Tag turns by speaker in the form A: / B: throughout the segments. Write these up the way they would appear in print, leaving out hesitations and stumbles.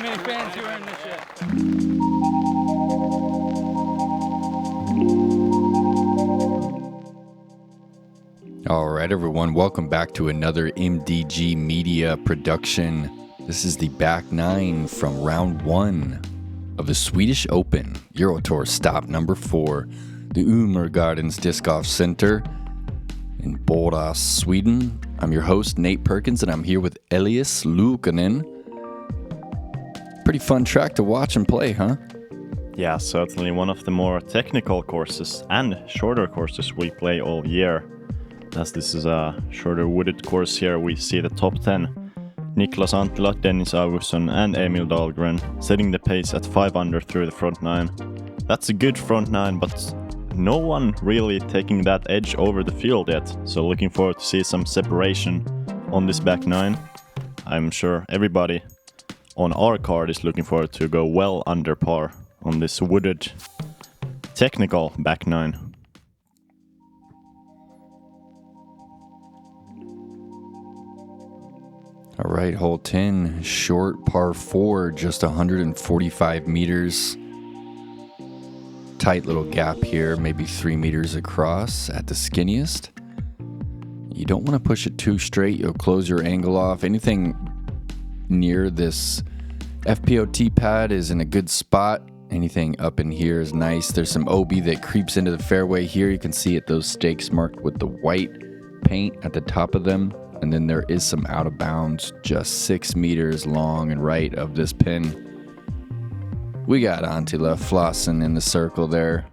A: many fans you are in this shit.
B: All right, everyone, welcome back to another MDG Media production. This is the back nine from round one of the Swedish Open EUROTOUR stop number 4, the Ymergårdens Discgolfcenter in Berg, Sweden. I'm your host, Nate Perkins, and I'm here with Elias Luukkonen. Pretty fun track to watch and play, huh?
C: Yeah, certainly one of the more technical courses and shorter courses we play all year. As this is a shorter wooded course here, we see the top 10. Niklas, Anttila, Dennis Augustsson and Emil Dahlgren setting the pace at 5 under through the front 9. That's a good front 9, but no one really taking that edge over the field yet. So looking forward to see some separation on this back 9. I'm sure everybody on our card is looking forward to go well under par on this wooded technical back 9.
B: All right, hole 10, short par 4, just 145 meters. Tight little gap here, maybe 3 meters across at the skinniest. You don't want to push it too straight. You'll close your angle off. Anything near this FPO tee pad is in a good spot. Anything up in here is nice. There's some OB that creeps into the fairway here. You can see it, those stakes marked with the white paint at the top of them. And then there is some out of bounds, just 6 meters long and right of this pin. We got Anttila flossing in the circle there.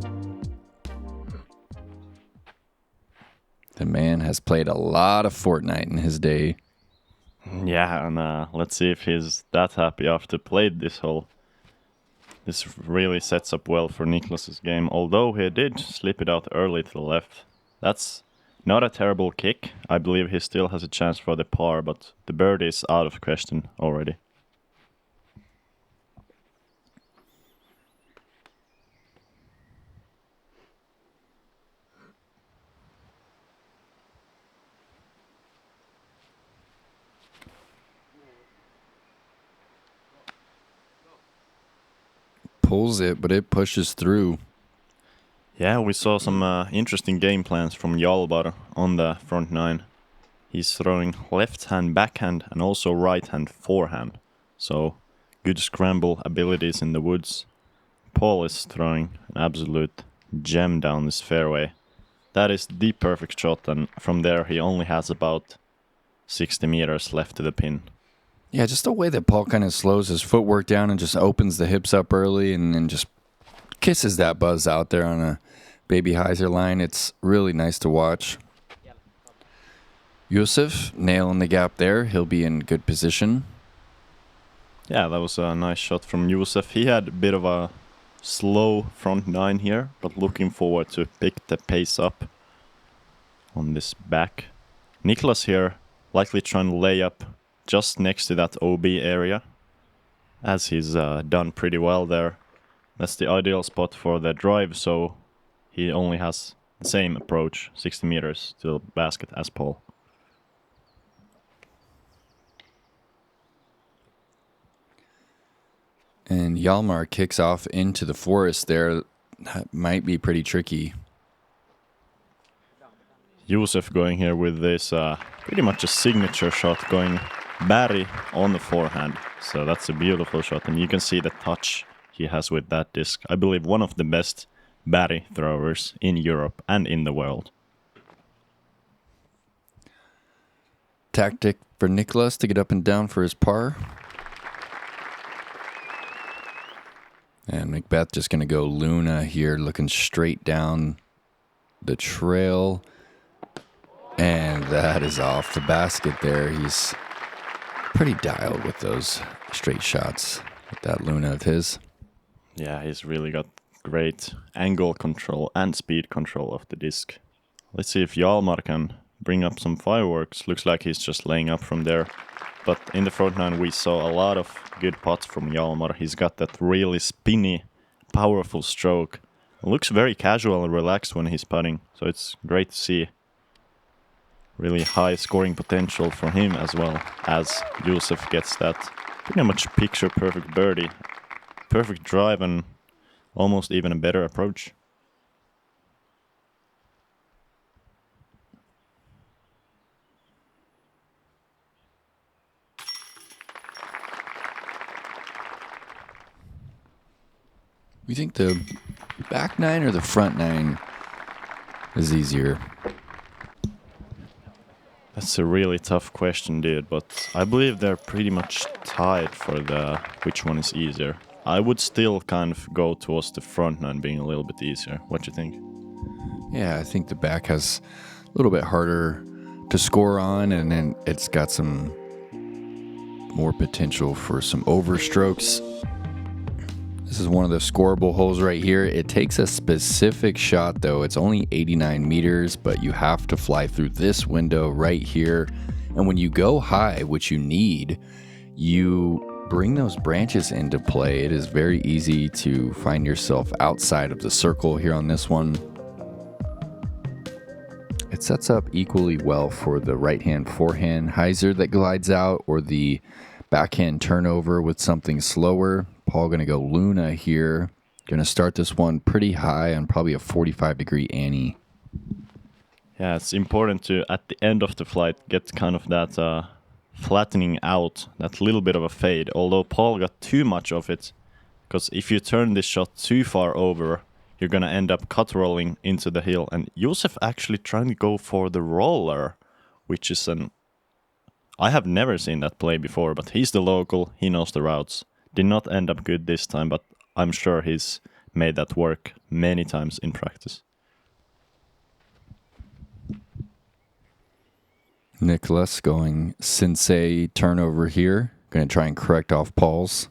B: The man has played a lot of Fortnite in his day.
C: Yeah, and let's see if he's that happy after played this hole. This really sets up well for Niklas's game, although he did slip it out early to the left. That's not a terrible kick. I believe he still has a chance for the par, but the birdie is out of question already.
B: Pulls it, but it pushes through.
C: Yeah, we saw some interesting game plans from Hjalmar on the front 9. He's throwing left-hand backhand and also right-hand forehand. So, good scramble abilities in the woods. Paul is throwing an absolute gem down this fairway. That is the perfect shot, and from there he only has about 60 meters left to the pin.
B: Yeah, just the way that Paul kind of slows his footwork down and just opens the hips up early and then just kisses that buzz out there on a baby hyzer line. It's really nice to watch. Josef nailing the gap there. He'll be in good position.
C: Yeah, that was a nice shot from Josef. He had a bit of a slow front 9 here, but looking forward to pick the pace up on this back. Niklas here likely trying to lay up just next to that OB area, as he's done pretty well there. That's the ideal spot for the drive, so he only has the same approach, 60 meters to the basket as Paul.
B: And Hjalmar kicks off into the forest there. That might be pretty tricky.
C: Josef going here with this pretty much a signature shot, going Berg on the forehand. So that's a beautiful shot, and you can see the touch he has with that disc. I believe one of the best Berg throwers in Europe and in the world.
B: Tactic for Niklas to get up and down for his par. And McBeth just going to go Luna here, looking straight down the trail. And that is off the basket there. He's pretty dialed with those straight shots with that Luna of his.
C: Yeah, he's really got great angle control and speed control of the disc. Let's see if Hjalmar can bring up some fireworks. Looks like he's just laying up from there. But in the front 9 we saw a lot of good putts from Hjalmar. He's got that really spinny, powerful stroke. Looks very casual and relaxed when he's putting, so it's great to see. Really high scoring potential for him as well, as Josef gets that pretty much picture perfect birdie. Perfect drive and almost even a better approach.
B: You think the back nine or the front nine is easier?
C: That's a really tough question, dude, but I believe they're pretty much tied for the which one is easier. I would still kind of go towards the front nine being a little bit easier. What do you think?
B: Yeah, I think the back has a little bit harder to score on, and then it's got some more potential for some overstrokes. This is one of the scoreable holes right here. It takes a specific shot, though. It's only 89 meters, but you have to fly through this window right here. And when you go high, which you need, you bring those branches into play. It is very easy to find yourself outside of the circle here on this one. It sets up equally well for the right-hand forehand hyzer that glides out, or the backhand turnover with something slower. Paul going to go Luna here. Going to start this one pretty high on probably a 45-degree ante.
C: Yeah, it's important to, at the end of the flight, get kind of that flattening out, that little bit of a fade. Although Paul got too much of it, because if you turn this shot too far over, you're going to end up cut rolling into the hill. And Josef actually trying to go for the roller, which is an... I have never seen that play before, but he's the local, he knows the routes. Did not end up good this time, but I'm sure he's made that work many times in practice.
B: Niklas going sensei turnover here. Going to try and correct off Paul's.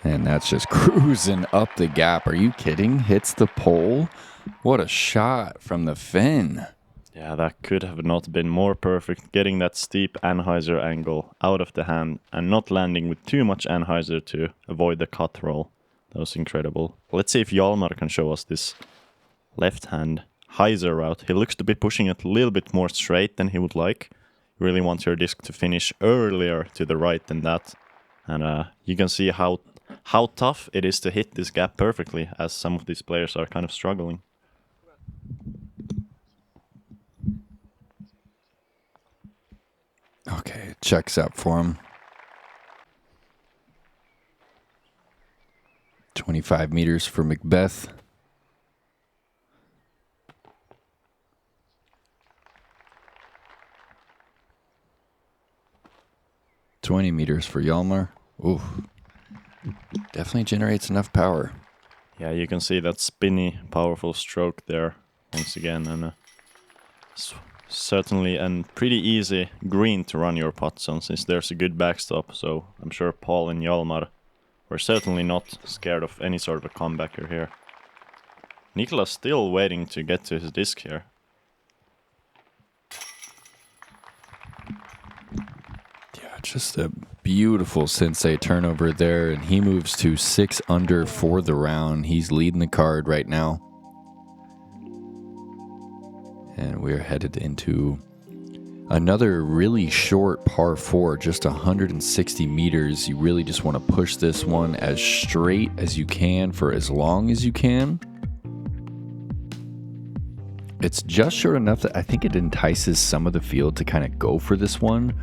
B: And that's just cruising up the gap. Are you kidding? Hits the pole. What a shot from the fin.
C: Yeah, that could have not been more perfect. Getting that steep anhyzer angle out of the hand and not landing with too much anhyzer to avoid the cut roll. That was incredible. Let's see if Hjalmar can show us this left hand hyzer route. He looks to be pushing it a little bit more straight than he would like. You really want your disc to finish earlier to the right than that. And you can see how tough it is to hit this gap perfectly, as some of these players are kind of struggling.
B: Okay, checks up for him. 25 meters for McBeth. $20 meters for Hjalmar. Ooh, definitely generates enough power.
C: Yeah, you can see that spinny, powerful stroke there once again, and certainly a pretty easy green to run your putts on, since there's a good backstop. So I'm sure Paul and Hjalmar were certainly not scared of any sort of a comebacker here. Niklas still waiting to get to his disc here.
B: Yeah, just a beautiful sensei turnover there, and he moves to 6 under for the round. He's leading the card right now. And we're headed into another really short par 4, just 160 meters. You really just want to push this one as straight as you can for as long as you can. It's just short enough that I think it entices some of the field to kind of go for this one.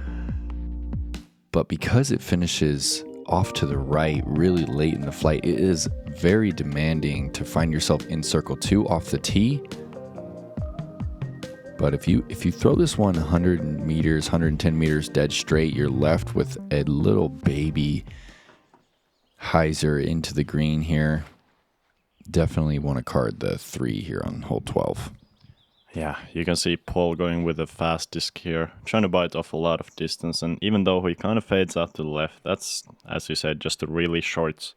B: But because it finishes off to the right really late in the flight, it is very demanding to find yourself in circle 2 off the tee. But if you throw this one 100 meters, 110 meters dead straight, you're left with a little baby hyzer into the green here. Definitely want to card the 3 here on hole 12.
C: Yeah, you can see Paul going with a fast disc here, trying to bite off a lot of distance. And even though he kind of fades out to the left, that's, as you said, just a really short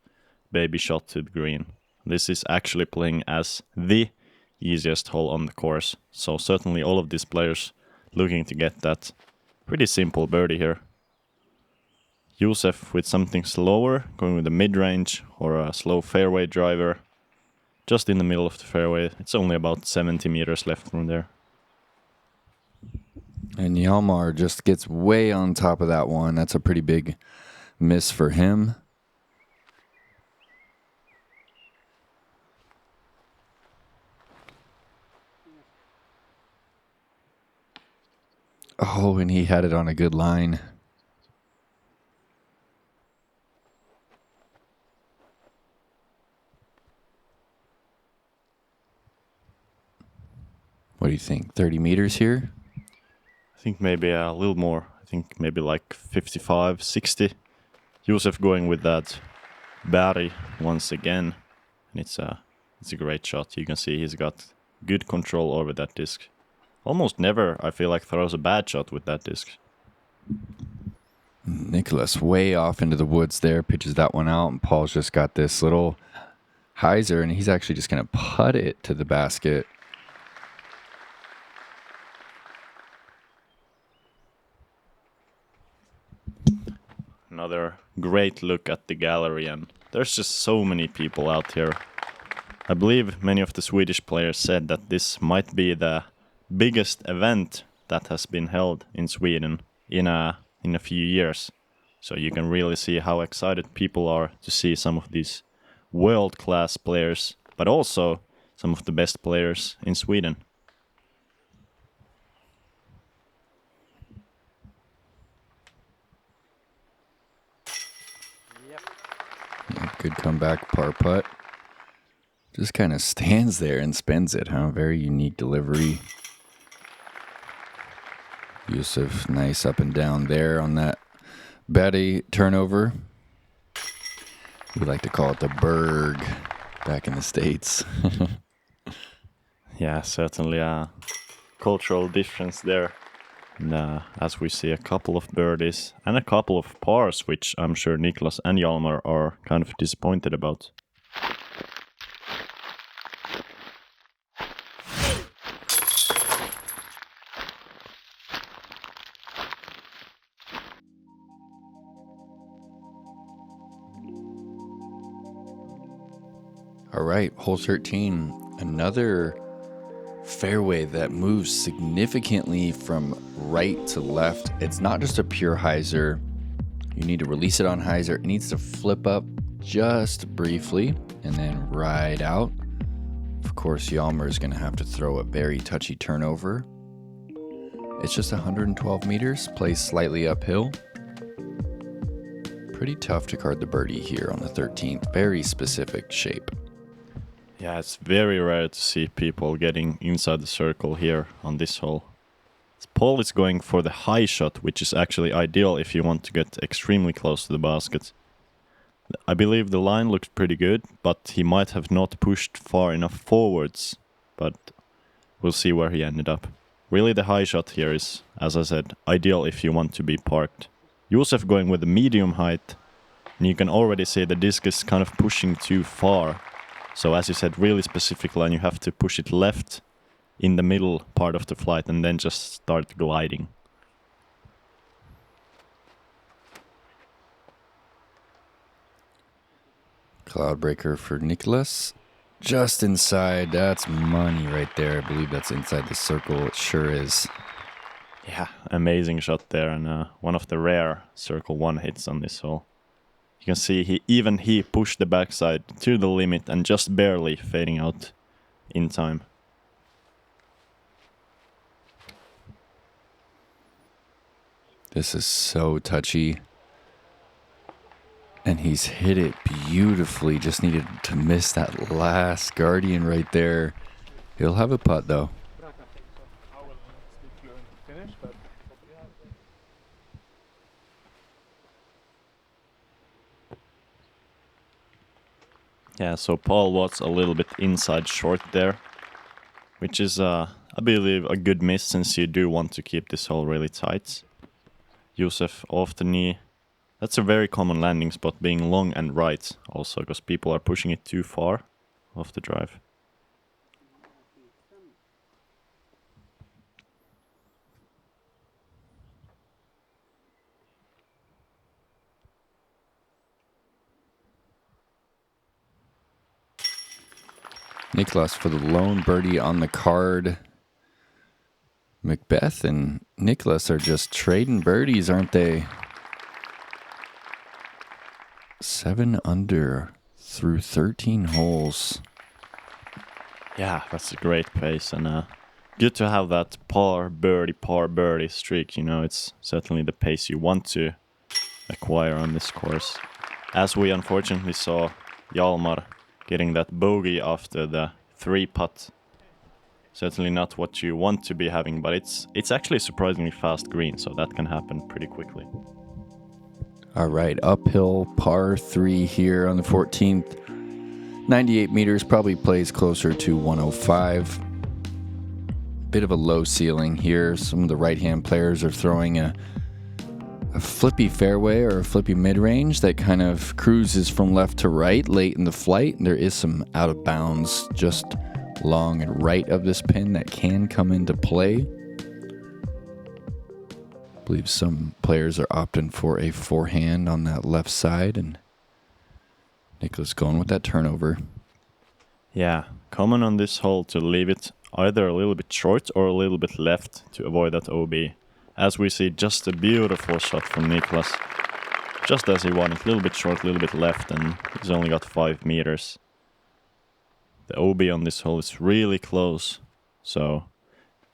C: baby shot to the green. This is actually playing as the easiest hole on the course. So certainly all of these players looking to get that pretty simple birdie here. Josef with something slower, going with a mid-range or a slow fairway driver. Just in the middle of the fairway. It's only about 70 meters left from there.
B: And Hjalmar just gets way on top of that one. That's a pretty big miss for him. Oh, and he had it on a good line. What do you think? 30 meters here?
C: I think maybe a little more. I think maybe like 55, 60. Josef going with that Berg once again. And it's a great shot. You can see he's got good control over that disc. Almost never, I feel like, throws a bad shot with that disc.
B: Niklas way off into the woods there, pitches that one out, and Paul's just got this little hyzer, and he's actually just going to putt it to the basket.
C: Another great look at the gallery, and there's just so many people out here. I believe many of the Swedish players said that this might be the biggest event that has been held in Sweden in a few years. So you can really see how excited people are to see some of these world-class players, but also some of the best players in Sweden.
B: Good comeback par putt. Just kind of stands there and spins it, huh? Very unique delivery. Josef, nice up and down there on that Betty turnover. We like to call it the Berg back in the States.
C: Yeah, certainly a cultural difference there. And, as we see a couple of birdies and a couple of pars, which I'm sure Niklas and Hjalmar are kind of disappointed about.
B: All right, hole 13. Another fairway that moves significantly from right to left. It's not just a pure hyzer. You need to release it on hyzer. It needs to flip up just briefly and then ride out. Of course, Hjalmar is going to have to throw a very touchy turnover. It's just 112 meters, plays slightly uphill. Pretty tough to card the birdie here on the 13th. Very specific shape.
C: Yeah, it's very rare to see people getting inside the circle here on this hole. Paul is going for the high shot, which is actually ideal if you want to get extremely close to the basket. I believe the line looked pretty good, but he might have not pushed far enough forwards. But we'll see where he ended up. Really, the high shot here is, as I said, ideal if you want to be parked. Josef going with the medium height, and you can already see the disc is kind of pushing too far. So as you said, really specific line, you have to push it left in the middle part of the flight and then just start gliding.
B: Cloudbreaker for Niklas. Just inside. That's money right there. I believe that's inside the circle. It sure is.
C: Yeah, amazing shot there, and one of the rare circle one hits on this hole. You can see he pushed the backside to the limit and just barely fading out in time.
B: This is so touchy. And he's hit it beautifully. Just needed to miss that last guardian right there. He'll have a putt though.
C: Yeah, so Paul was a little bit inside short there, which is, I believe, a good miss since you do want to keep this hole really tight. Josef off the knee. That's a very common landing spot, being long and right also, because people are pushing it too far off the drive.
B: Niklas for the lone birdie on the card. McBeth and Niklas are just trading birdies, aren't they? 7 under through 13 holes.
C: Yeah, that's a great pace, and good to have that par birdie streak. You know, it's certainly the pace you want to acquire on this course. As we unfortunately saw Hjalmar getting that bogey after the 3-putt. Certainly not what you want to be having, but it's actually a surprisingly fast green, so that can happen pretty quickly.
B: All right, uphill par 3 here on the 14th. 98 meters, probably plays closer to 105. Bit of a low ceiling here. Some of the right-hand players are throwing a flippy fairway or a flippy mid-range that kind of cruises from left to right late in the flight. There is some out of bounds just long and right of this pin that can come into play. I believe some players are opting for a forehand on that left side, and Niklas going with that turnover.
C: Yeah, common on this hole to leave it either a little bit short or a little bit left to avoid that OB. As we see, just a beautiful shot from Niklas. Just as he wanted, a little bit short, a little bit left, and he's only got 5 meters. The OB on this hole is really close, so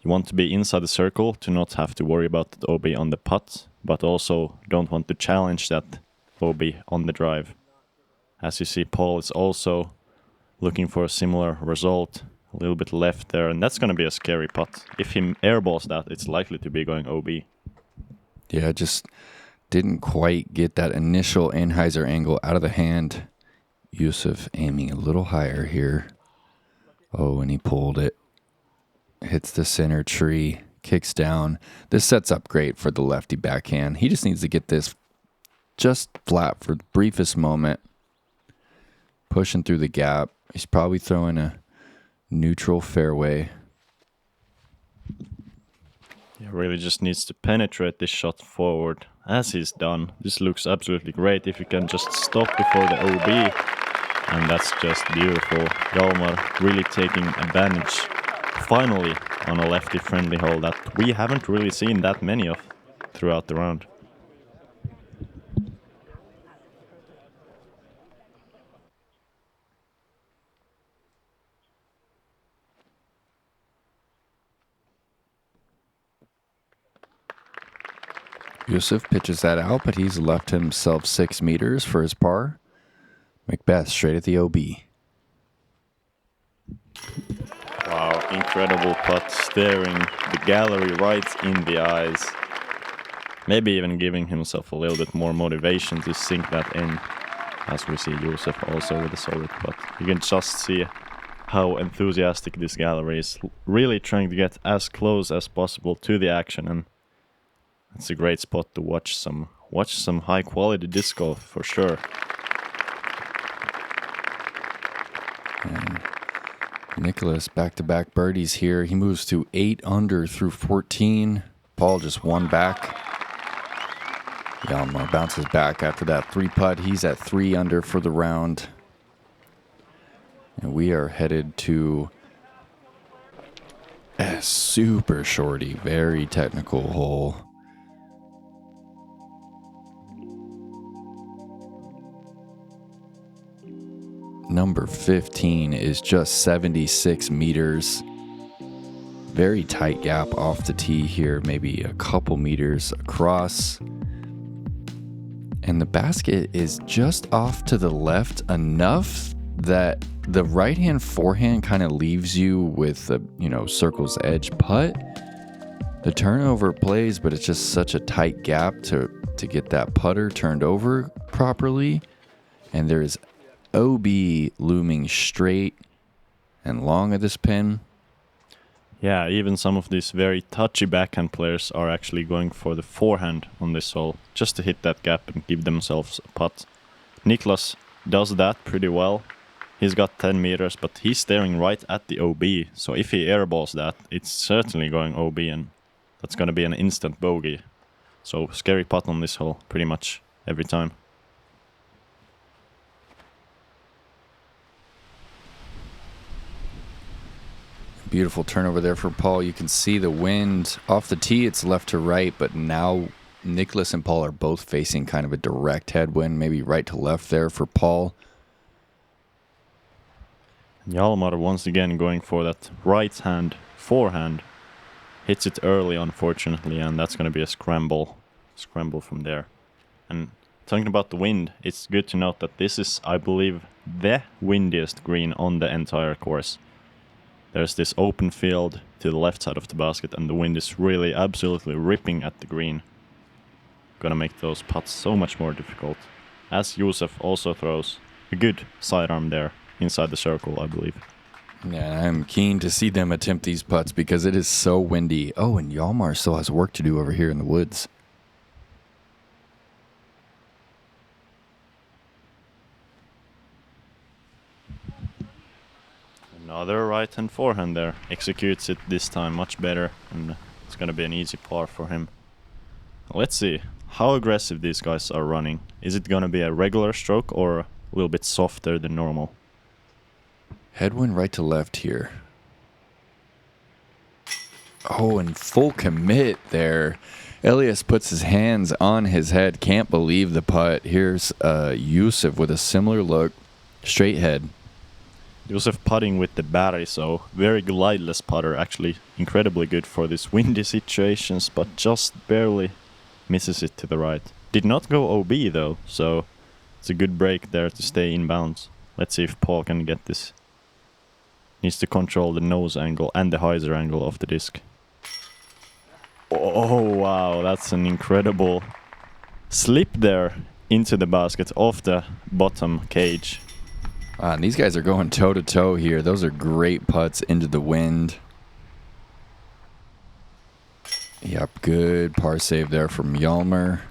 C: you want to be inside the circle to not have to worry about the OB on the putt, but also don't want to challenge that OB on the drive. As you see, Paul is also looking for a similar result, a little bit left there, and that's going to be a scary putt. If he airballs that, it's likely to be going OB.
B: Yeah, just didn't quite get that initial Anheuser angle out of the hand. Josef aiming a little higher here. Oh, and he pulled it. Hits the center tree, kicks down. This sets up great for the lefty backhand. He just needs to get this just flat for the briefest moment. Pushing through the gap. He's probably throwing a neutral fairway.
C: He really just needs to penetrate this shot forward, as he's done. This looks absolutely great if you can just stop before the OB. And that's just beautiful. Hjalmar really taking advantage, finally, on a lefty-friendly hole that we haven't really seen that many of throughout the round.
B: Josef pitches that out, but he's left himself 6 meters for his par. McBeth straight at the OB.
C: Wow, incredible putt, staring the gallery right in the eyes. Maybe even giving himself a little bit more motivation to sink that in. As we see Josef also with a solid putt. You can just see how enthusiastic this gallery is. Really trying to get as close as possible to the action, and it's a great spot to watch some high quality disc golf for sure.
B: And Niklas back-to-back birdies here. He moves to 8 under through 14. Paul just 1 back. Hjalmar bounces back after that 3-putt. He's at 3 under for the round. And we are headed to a super shorty, very technical hole. Number 15 is just 76 meters. Very tight gap off the tee here, maybe a couple meters across. And the basket is just off to the left enough that the right-hand forehand kind of leaves you with a, circle's edge putt. The turnover plays, but it's just such a tight gap to get that putter turned over properly. And there's OB looming straight and long of this pin.
C: Yeah, even some of these very touchy backhand players are actually going for the forehand on this hole, just to hit that gap and give themselves a putt. Niklas does that pretty well. He's got 10 meters, but he's staring right at the OB, so if he airballs that, it's certainly going OB, and that's going to be an instant bogey. So scary putt on this hole, pretty much every time.
B: beautiful turnover there for Paul. You can see the wind off the tee. It's left to right, but now Niklas and Paul are both facing kind of a direct headwind, maybe right to left there for Paul.
C: Hjalmar once again going for that right hand forehand. Hits it early, unfortunately, and that's going to be a scramble from there. And talking about the wind, it's good to note that this is, I believe, the windiest green on the entire course. There's this open field to the left side of the basket, and the wind is really absolutely ripping at the green. Gonna make those putts so much more difficult. As Josef also throws a good sidearm there inside the circle, I believe.
B: Yeah, I'm keen to see them attempt these putts because it is so windy. Oh, and Hjalmar still has work to do over here in the woods.
C: Another right-hand forehand there. Executes it this time much better, and it's going to be an easy par for him. Let's see how aggressive these guys are running. Is it going to be a regular stroke or a little bit softer than normal?
B: Headwind right to left here. Oh, and full commit there. Elias puts his hands on his head. Can't believe the putt. Here's Josef with a similar look. Straight head.
C: Josef putting with the Berg, so very glideless putter. Actually incredibly good for these windy situations, but just barely misses it to the right. Did not go OB though, so it's a good break there to stay in bounds. Let's see if Paul can get this. Needs to control the nose angle and the hyzer angle of the disc. Oh wow, that's an incredible slip there into the basket off the bottom cage.
B: And these guys are going toe to toe here. Those are great putts into the wind. Yep, good par save there from Hjalmar.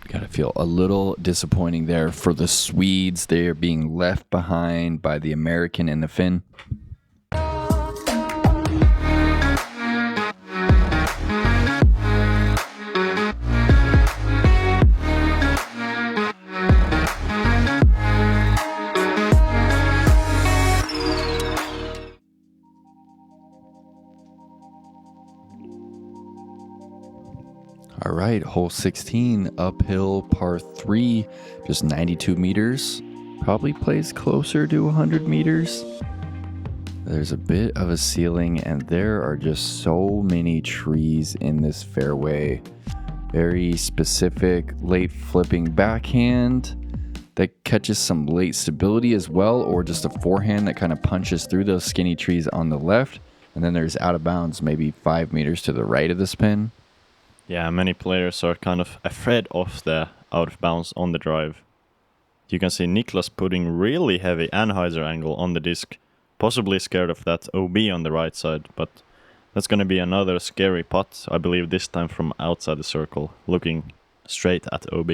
B: Gotta feel a little disappointing there for the Swedes. They are being left behind by the American and the Finn. All right, hole 16, uphill, par 3, just 92 meters. Probably plays closer to 100 meters. There's a bit of a ceiling, and there are just so many trees in this fairway. Very specific late flipping backhand that catches some late stability as well, or just a forehand that kind of punches through those skinny trees on the left. And then there's out of bounds, maybe 5 meters to the right of the spin.
C: Yeah, many players are kind of afraid of the out of bounds on the drive. You can see Niklas putting really heavy hyzer angle on the disc, possibly scared of that OB on the right side, but that's going to be another scary putt, I believe this time from outside the circle, looking straight at OB.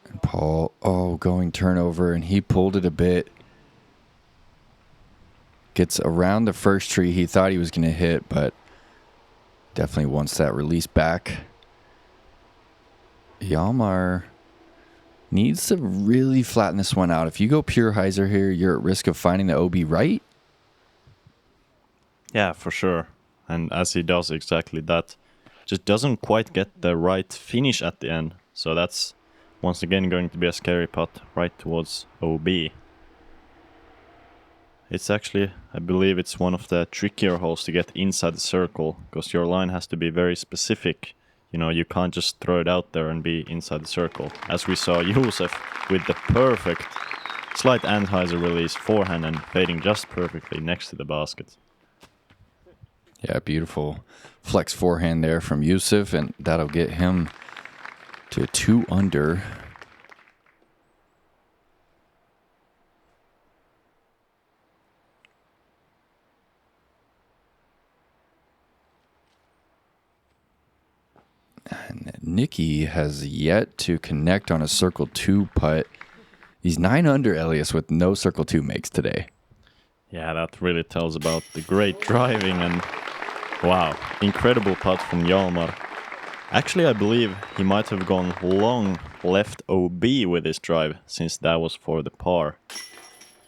B: And Paul, going turnover, and he pulled it a bit. Gets around the first tree he thought he was going to hit, but definitely wants that release back. Hjalmar needs to really flatten this one out. If you go pure hyzer here, you're at risk of finding the OB right.
C: Yeah, for sure. And as he does exactly that, just doesn't quite get the right finish at the end. So that's once again going to be a scary putt right towards OB. It's actually, I believe it's one of the trickier holes to get inside the circle, because your line has to be very specific. You know, you can't just throw it out there and be inside the circle. As we saw Josef with the perfect slight hyzer release forehand and fading just perfectly next to the basket.
B: Yeah, beautiful flex forehand there from Josef, and that'll get him to 2 under. And Nicky has yet to connect on a circle 2 putt. He's 9 under, Elias, with no circle 2 makes today.
C: Yeah, that really tells about the great driving, and wow, incredible putt from Hjalmar. Actually, I believe he might have gone long left OB with his drive, since that was for the par.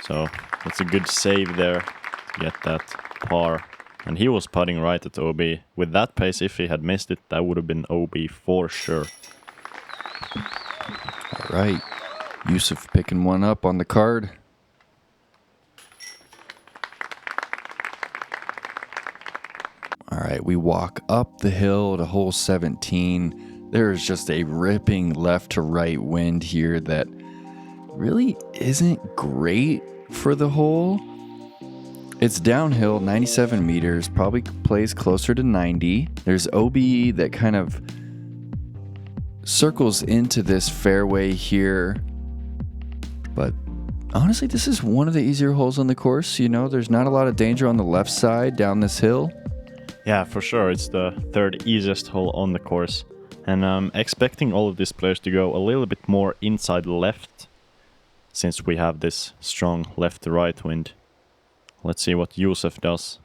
C: So it's a good save there to get that par. And he was putting right at OB. With that pace, if he had missed it, that would have been OB for sure.
B: All right. Josef picking one up on the card. All right, we walk up the hill to hole 17. There is just a ripping left to right wind here that really isn't great for the hole. It's downhill, 97 meters, probably plays closer to 90. There's OB that kind of circles into this fairway here. But honestly, this is one of the easier holes on the course. You know, there's not a lot of danger on the left side down this hill.
C: Yeah, for sure. It's the third easiest hole on the course. And I'm expecting all of these players to go a little bit more inside left, since we have this strong left to right wind. Let's see what Josef does.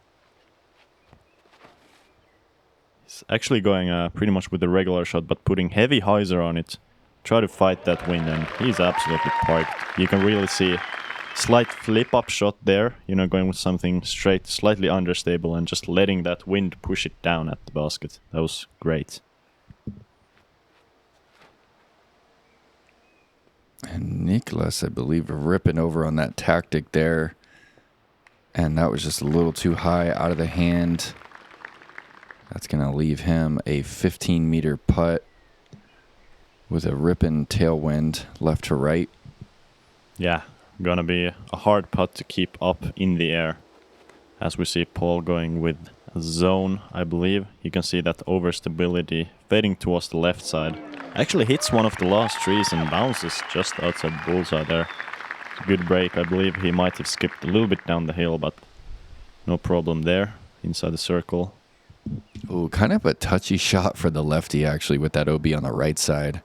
C: He's actually going pretty much with the regular shot, but putting heavy hyzer on it. Try to fight that wind, and he's absolutely parked. You can really see slight flip-up shot there, you know, going with something straight, slightly understable, and just letting that wind push it down at the basket. That was great.
B: And Niklas, I believe, ripping over on that tactic there. And that was just a little too high out of the hand. That's going to leave him a 15-meter putt with a ripping tailwind left to right.
C: Yeah, gonna be a hard putt to keep up in the air. As we see Paul going with a zone, I believe. You can see that overstability fading towards the left side. Actually hits one of the last trees and bounces just outside bullseye there. Good break. I believe he might have skipped a little bit down the hill, but no problem there inside the circle.
B: Oh, kind of a touchy shot for the lefty, actually, with that OB on the right side.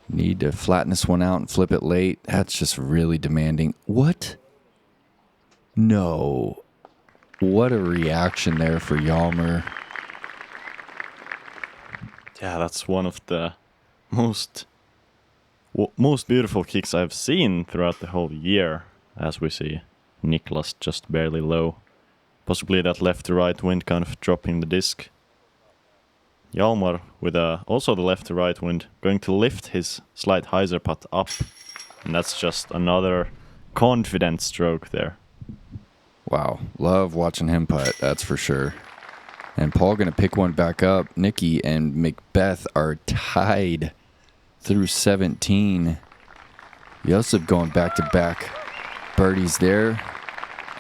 B: Need to flatten this one out and flip it late. That's just really demanding. What? No. What a reaction there for Hjalmar.
C: Yeah, that's one of the most beautiful kicks I've seen throughout the whole year, as we see Niklas just barely low. Possibly that left to right wind kind of dropping the disc. Hjalmar with also the left to right wind going to lift his slight hyzer putt up. And that's just another confident stroke there.
B: Wow, love watching him putt, that's for sure. And Paul going to pick one back up. Nicky and McBeth are tied through 17. Josef going back-to-back birdies there.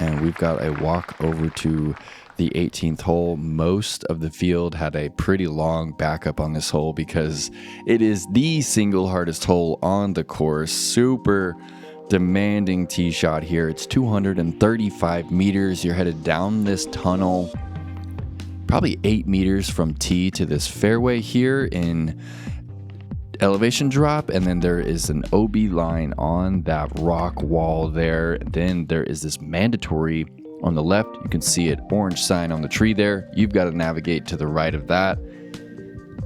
B: And we've got a walk over to the 18th hole. Most of the field had a pretty long backup on this hole because it is the single hardest hole on the course. Super demanding tee shot here. It's 235 meters. You're headed down this tunnel, probably 8 meters from tee to this fairway here in elevation drop, and then there is an OB line on that rock wall there. Then there is this mandatory on the left. You can see it, orange sign on the tree there. You've got to navigate to the right of that.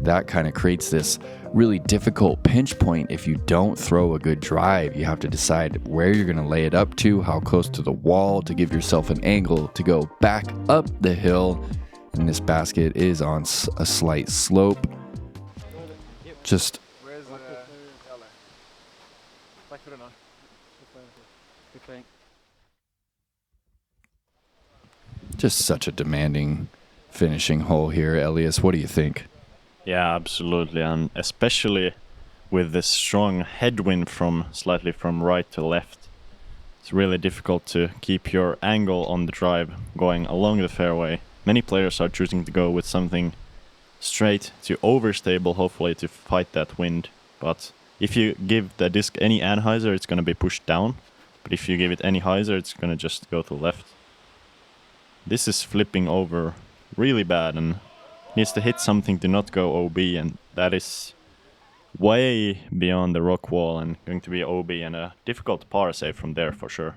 B: That kind of creates this really difficult pinch point. If you don't throw a good drive, you have to decide where you're going to lay it up to, how close to the wall to give yourself an angle to go back up the hill. And this basket is on a slight slope. Just such a demanding finishing hole here. Elias, what do you think?
C: Yeah, absolutely, and especially with this strong headwind slightly from right to left. It's really difficult to keep your angle on the drive going along the fairway. Many players are choosing to go with something straight to overstable, hopefully to fight that wind. But if you give the disc any anhyzer, it's going to be pushed down. But if you give it any hyzer, it's going to just go to the left. This is flipping over really bad and needs to hit something to not go OB, and that is way beyond the rock wall and going to be OB and a difficult par save from there for sure.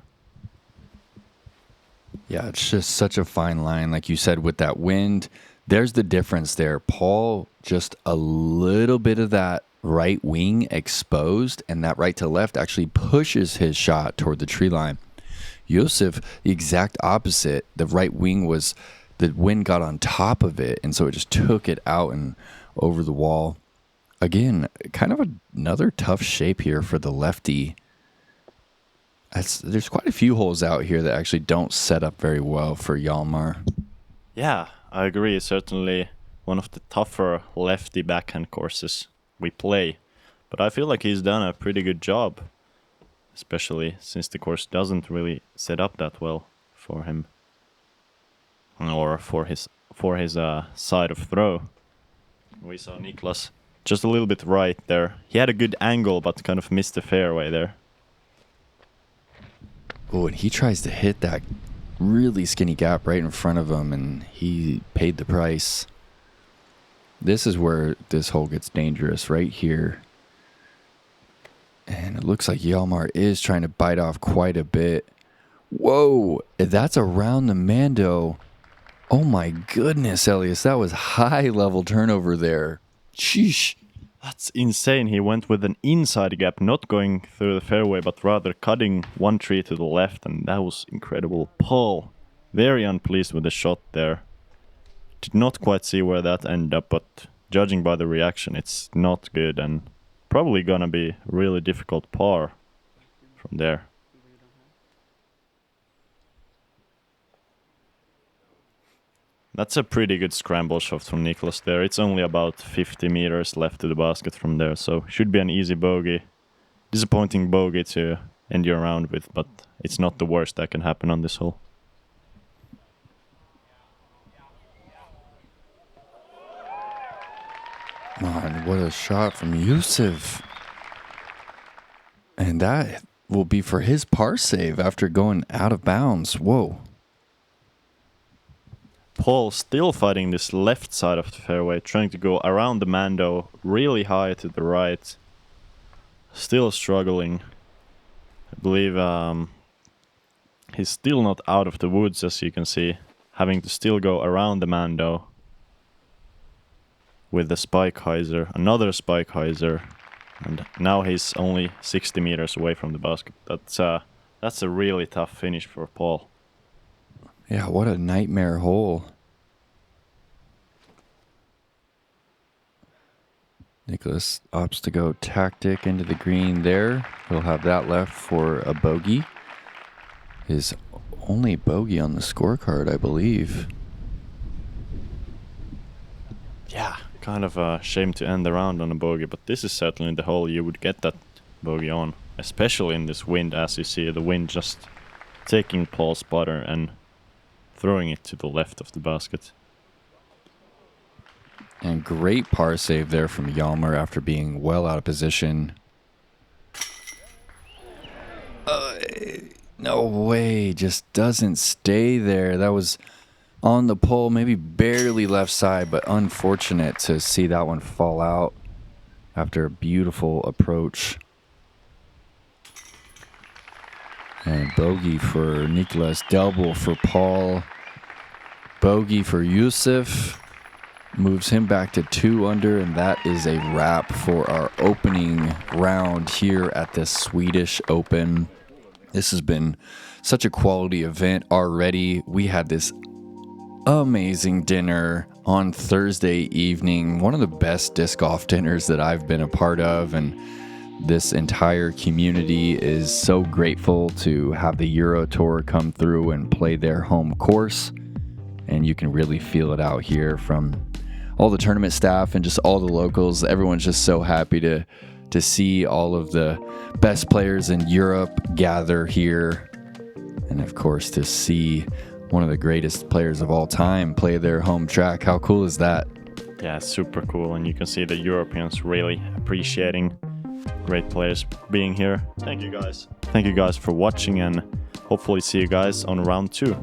B: Yeah, it's just such a fine line. Like you said, with that wind, there's the difference there. Paul, just a little bit of that right wing exposed, and that right to left actually pushes his shot toward the tree line. Josef, the exact opposite. The right wing was, the wind got on top of it, and so it just took it out and over the wall. Again, kind of another tough shape here for the lefty. There's quite a few holes out here that actually don't set up very well for Hjalmar.
C: Yeah, I agree. Certainly one of the tougher lefty backhand courses we play. But I feel like he's done a pretty good job, especially since the course doesn't really set up that well for him. Or for his side of throw. We saw Niklas just a little bit right there. He had a good angle, but kind of missed the fairway there.
B: Oh, and he tries to hit that really skinny gap right in front of him, and he paid the price. This is where this hole gets dangerous, right here. And it looks like Hjalmar is trying to bite off quite a bit. Whoa, that's around the Mando. Oh my goodness, Elias, that was high level turnover there. Sheesh.
C: That's insane. He went with an inside gap, not going through the fairway, but rather cutting one tree to the left, and that was incredible. Paul, very unpleased with the shot there. Did not quite see where that ended up, but judging by the reaction, it's not good, and probably gonna be really difficult par from there. That's a pretty good scramble shot from Niklas there. It's only about 50 meters left to the basket from there, so should be an easy bogey. Disappointing bogey to end your round with, but it's not the worst that can happen on this hole.
B: Man, what a shot from Josef. And that will be for his par save after going out of bounds. Whoa.
C: Paul still fighting this left side of the fairway, trying to go around the Mando, really high to the right. Still struggling. I believe he's still not out of the woods, as you can see. Having to still go around the Mando with the spike hyzer, another spike hyzer. And now he's only 60 meters away from the basket. That's a really tough finish for Paul.
B: Yeah, what a nightmare hole. Niklas opts to go tactic into the green there. He'll have that left for a bogey. His only bogey on the scorecard, I believe.
C: Yeah, kind of a shame to end the round on a bogey, but this is certainly the hole you would get that bogey on. Especially in this wind, as you see, the wind just taking Paul's putter and throwing it to the left of the basket.
B: And great par save there from Hjalmar after being well out of position. No way, just doesn't stay there. That was on the pole, maybe barely left side, but unfortunate to see that one fall out after a beautiful approach. And bogey for Niklas, double for Paul, bogey for Josef, moves him back to 2 under, and that is a wrap for our opening round here at the Swedish Open. This has been such a quality event already. We had this amazing dinner on Thursday evening, one of the best disc golf dinners that I've been a part of, and this entire community is so grateful to have the EUROTOUR come through and play their home course. And you can really feel it out here from all the tournament staff and just all the locals. Everyone's just so happy to see all of the best players in Europe gather here. And of course, to see one of the greatest players of all time play their home track. How cool is that?
C: Yeah, super cool. And you can see the Europeans really appreciating great players being here. Thank you guys. Thank you guys for watching, and hopefully see you guys on round 2.